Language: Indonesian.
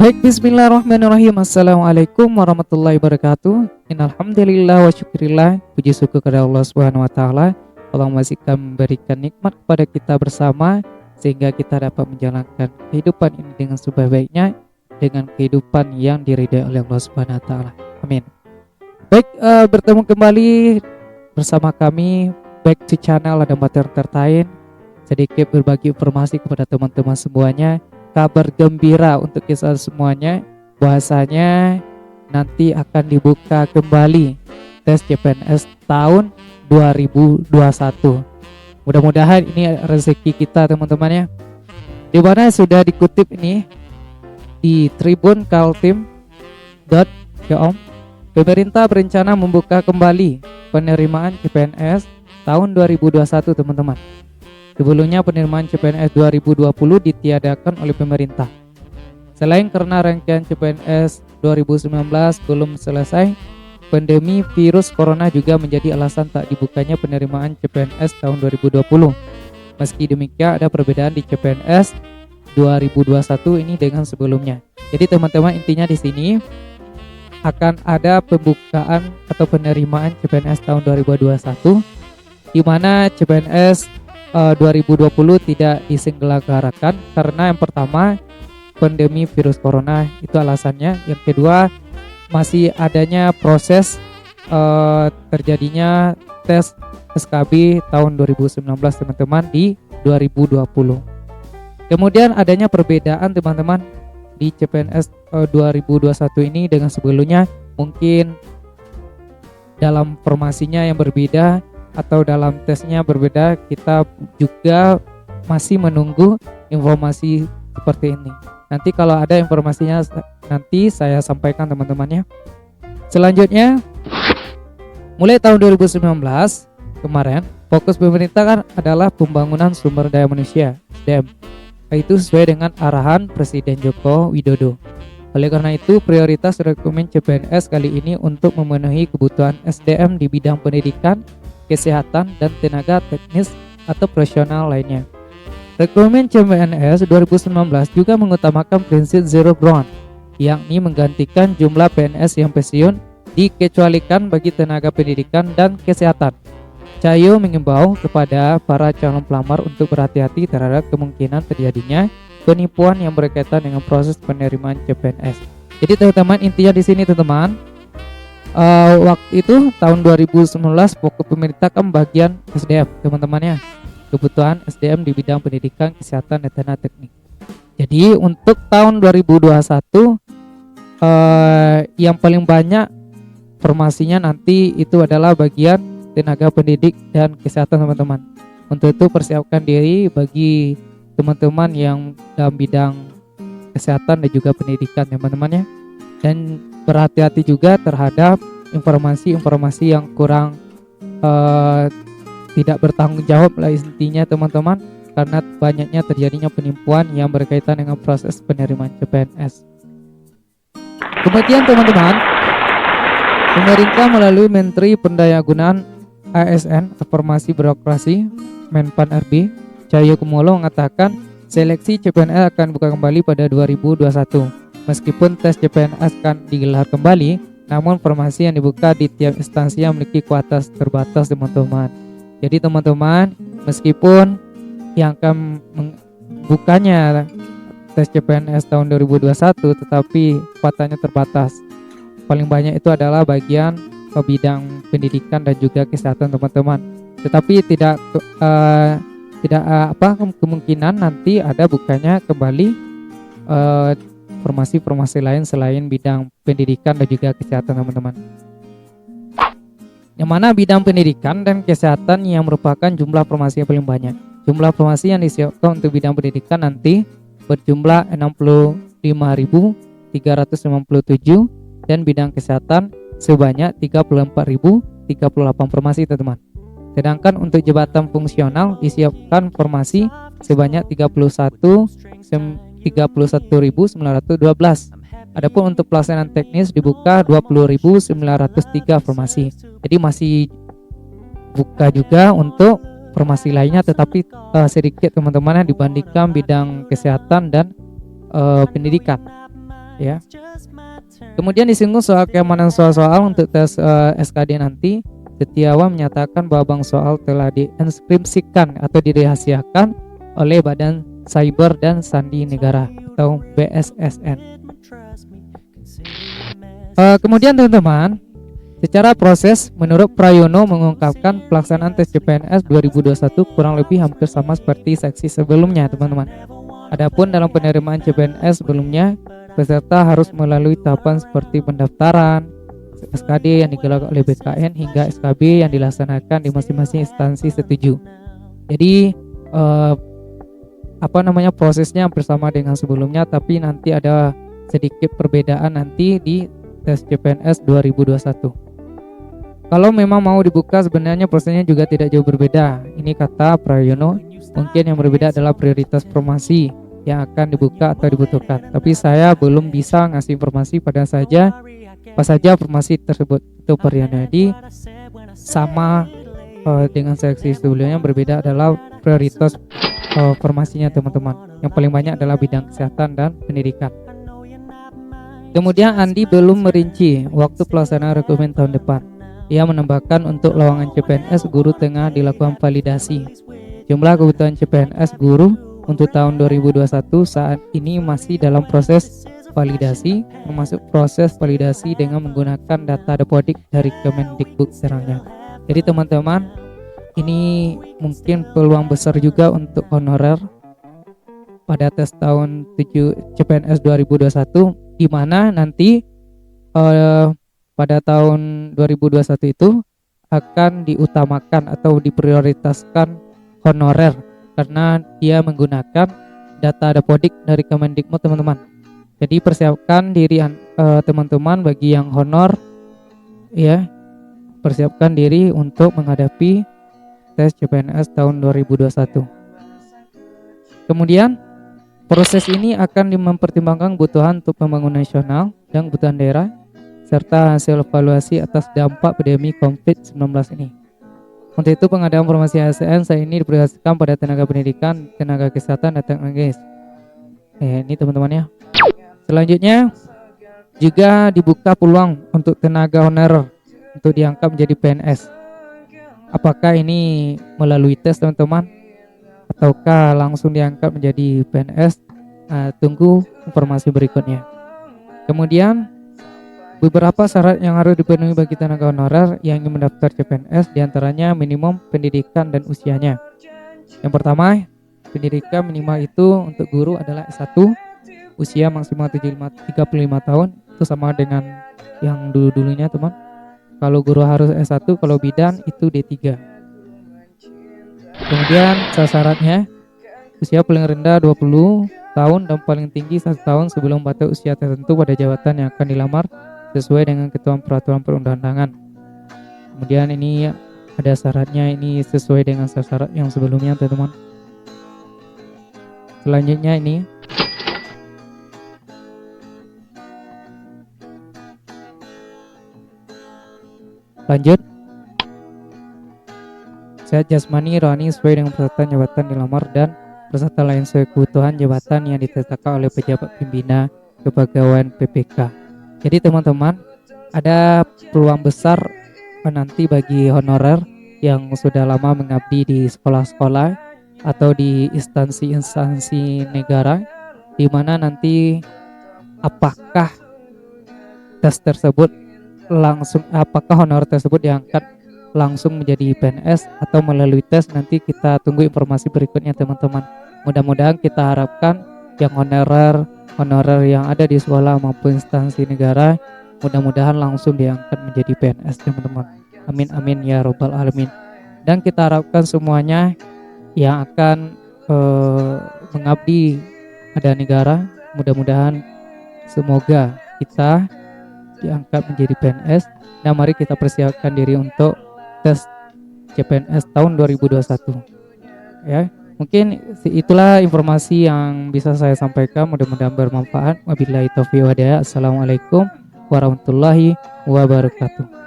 Baik, bismillahirrahmanirrahim. Assalamualaikum warahmatullahi wabarakatuh. Innalhamdulillah wa syukurillah. Puji syukur kepada Allah Subhanahu wa taala. Allah masih memberikan nikmat kepada kita bersama sehingga kita dapat menjalankan kehidupan ini dengan sebaik-baiknya, dengan kehidupan yang diridai oleh Allah Subhanahu wa taala. Amin. Baik, bertemu kembali bersama kami back to channel ada materi tertain. Sedikit berbagi informasi kepada teman-teman semuanya. Kabar gembira untuk kita semuanya, bahwasanya nanti akan dibuka kembali tes CPNS tahun 2021. Mudah-mudahan ini rezeki kita teman-teman ya. Di mana sudah dikutip ini di tribunkaltim.com, pemerintah berencana membuka kembali penerimaan CPNS tahun 2021 teman-teman. Sebelumnya penerimaan CPNS 2020 ditiadakan oleh pemerintah. Selain karena rangkaian CPNS 2019 belum selesai, pandemi virus corona juga menjadi alasan tak dibukanya penerimaan CPNS tahun 2020. Meski demikian ada perbedaan di CPNS 2021 ini dengan sebelumnya. Jadi teman-teman, intinya di sini akan ada pembukaan atau penerimaan CPNS tahun 2021 di mana CPNS 2020 tidak diselenggarakan karena yang pertama pandemi virus corona, itu alasannya. Yang kedua masih adanya proses terjadinya tes SKB tahun 2019 teman-teman di 2020. Kemudian adanya perbedaan teman-teman di CPNS 2021 ini dengan sebelumnya, mungkin dalam formasinya yang berbeda atau dalam tesnya berbeda. Kita juga masih menunggu informasi seperti ini. Nanti kalau ada informasinya nanti saya sampaikan teman-teman ya. Selanjutnya, mulai tahun 2019 kemarin, fokus pemerintah kan adalah pembangunan sumber daya manusia (SDM). Itu sesuai dengan arahan Presiden Joko Widodo. Oleh karena itu, prioritas rekrutmen CPNS kali ini untuk memenuhi kebutuhan SDM di bidang pendidikan, kesehatan, dan tenaga teknis atau profesional lainnya. Rekrutmen CPNS 2019 juga mengutamakan prinsip zero ground, yakni menggantikan jumlah PNS yang pensiun dikecualikan bagi tenaga pendidikan dan kesehatan. Cahyo mengimbau kepada para calon pelamar untuk berhati-hati terhadap kemungkinan terjadinya penipuan yang berkaitan dengan proses penerimaan CPNS. Jadi teman-teman, intinya di sini teman-teman, waktu itu tahun 2019 fokus pemerintah kan bagian SDM teman-teman ya, kebutuhan SDM di bidang pendidikan, kesehatan, dan tenaga teknik. Jadi untuk tahun 2021 yang paling banyak formasinya nanti itu adalah bagian tenaga pendidik dan kesehatan teman-teman. Untuk itu persiapkan diri bagi teman-teman yang dalam bidang kesehatan dan juga pendidikan teman-teman ya. Dan berhati-hati juga terhadap informasi-informasi yang kurang tidak bertanggung jawab lah intinya teman-teman, karena banyaknya terjadinya penipuan yang berkaitan dengan proses penerimaan CPNS. Kemudian teman-teman, pemerintah melalui Menteri Pendayagunaan ASN Reformasi Birokrasi Menpan RB Cahyo Kumolo mengatakan seleksi CPNS akan buka kembali pada 2021. Meskipun tes CPNS akan digelar kembali, namun formasi yang dibuka di tiap instansi yang memiliki kualitas terbatas teman-teman. Jadi teman-teman, meskipun yang akan membukanya tes CPNS tahun 2021 tetapi kuotanya terbatas. Paling banyak itu adalah bagian bidang pendidikan dan juga kesehatan teman-teman. Tetapi tidak kemungkinan nanti ada bukanya kembali formasi-formasi lain selain bidang pendidikan dan juga kesehatan teman-teman. Yang mana bidang pendidikan dan kesehatan yang merupakan jumlah formasi yang paling banyak. Jumlah formasi yang disiapkan untuk bidang pendidikan nanti berjumlah 65.357 dan bidang kesehatan sebanyak 34.038 formasi teman-teman. Sedangkan untuk jabatan fungsional disiapkan formasi sebanyak 31.912. Adapun untuk pelaksanaan teknis dibuka 20.903 formasi. Jadi masih buka juga untuk formasi lainnya, tetapi sedikit teman-teman dibandingkan bidang kesehatan dan pendidikan. ya. Kemudian disinggung soal keamanan soal-soal untuk tes SKD nanti. Setiawan menyatakan bahwa bank soal telah dienkripsikan atau dirahasiakan oleh Badan Cyber dan Sandi Negara atau BSSN. Kemudian teman-teman, secara proses menurut Prayono mengungkapkan pelaksanaan tes CPNS 2021 kurang lebih hampir sama seperti seksi sebelumnya, teman-teman. Adapun dalam penerimaan CPNS sebelumnya, peserta harus melalui tahapan seperti pendaftaran, SKD yang digelar oleh BKN hingga SKB yang dilaksanakan di masing-masing instansi setuju. Jadi prosesnya hampir sama dengan sebelumnya, tapi nanti ada sedikit perbedaan nanti di tes CPNS 2021. Kalau memang mau dibuka sebenarnya prosesnya juga tidak jauh berbeda. Ini kata Prayono, mungkin yang berbeda adalah prioritas formasi yang akan dibuka atau dibutuhkan. Tapi saya belum bisa ngasih informasi pada apa saja formasi tersebut. Itu Prayono. Jadi sama dengan seksi sebelumnya, berbeda adalah prioritas formasinya teman-teman. Yang paling banyak adalah bidang kesehatan dan pendidikan. Kemudian Andi belum merinci waktu pelaksanaan rekrutmen tahun depan. Ia menambahkan untuk lowongan CPNS guru tengah dilakukan validasi. Jumlah kebutuhan CPNS guru untuk tahun 2021 saat ini masih dalam proses validasi, termasuk proses validasi dengan menggunakan data Dapodik dari Kemendikbud serangnya. Jadi teman-teman, ini mungkin peluang besar juga untuk honorer pada tes tahun CPNS 2021, di mana nanti pada tahun 2021 itu akan diutamakan atau diprioritaskan honorer karena dia menggunakan data Dapodik dari Kemendikbud, teman-teman. Jadi persiapkan diri teman-teman bagi yang honor, ya, persiapkan diri untuk menghadapi tes CPNS tahun 2021. Kemudian proses ini akan mempertimbangkan kebutuhan untuk pembangunan nasional dan kebutuhan daerah serta hasil evaluasi atas dampak pandemi COVID-19 ini. Untuk itu pengadaan formasi ASN saat ini diprioritaskan pada tenaga pendidikan, tenaga kesehatan, dan teknologis. Ini teman-teman ya. Selanjutnya juga dibuka peluang untuk tenaga honorer untuk diangkat menjadi PNS. Apakah ini melalui tes teman-teman ataukah langsung diangkat menjadi PNS? Tunggu informasi berikutnya. Kemudian beberapa syarat yang harus dipenuhi bagi tenaga honorer yang ingin mendaftar CPNS, diantaranya minimum pendidikan dan usianya. Yang pertama, pendidikan minimal itu untuk guru adalah S1, usia maksimal 35 tahun, itu sama dengan yang dulu-dulunya teman. Kalau guru harus S1, kalau bidan itu D3. Kemudian syaratnya usia paling rendah 20 tahun dan paling tinggi 1 tahun sebelum batas usia tertentu pada jabatan yang akan dilamar sesuai dengan ketentuan peraturan perundang-undangan. Kemudian ini ada syaratnya, ini sesuai dengan syarat yang sebelumnya teman-teman. Selanjutnya ini lanjut, sehat jasmani rohani sesuai dengan persyaratan jabatan dilamar dan peserta lain sesuai kebutuhan jabatan yang ditetapkan oleh pejabat pembina kepegawaian PPK. Jadi teman-teman, ada peluang besar nanti bagi honorer yang sudah lama mengabdi di sekolah-sekolah atau di instansi-instansi negara, di mana nanti apakah tes tersebut apakah honor tersebut diangkat langsung menjadi PNS atau melalui tes, nanti kita tunggu informasi berikutnya teman-teman. Mudah-mudahan kita harapkan yang honorer yang ada di sekolah maupun instansi negara mudah-mudahan langsung diangkat menjadi PNS teman-teman. Amin amin ya robbal alamin. Dan kita harapkan semuanya yang akan mengabdi pada negara, mudah-mudahan semoga kita diangkat menjadi PNS. Nah, mari kita persiapkan diri untuk tes CPNS tahun 2021. Ya, mungkin itulah informasi yang bisa saya sampaikan. Mudah-mudahan bermanfaat. Wabillahi taufiq wal hidayah. Assalamualaikum warahmatullahi wabarakatuh.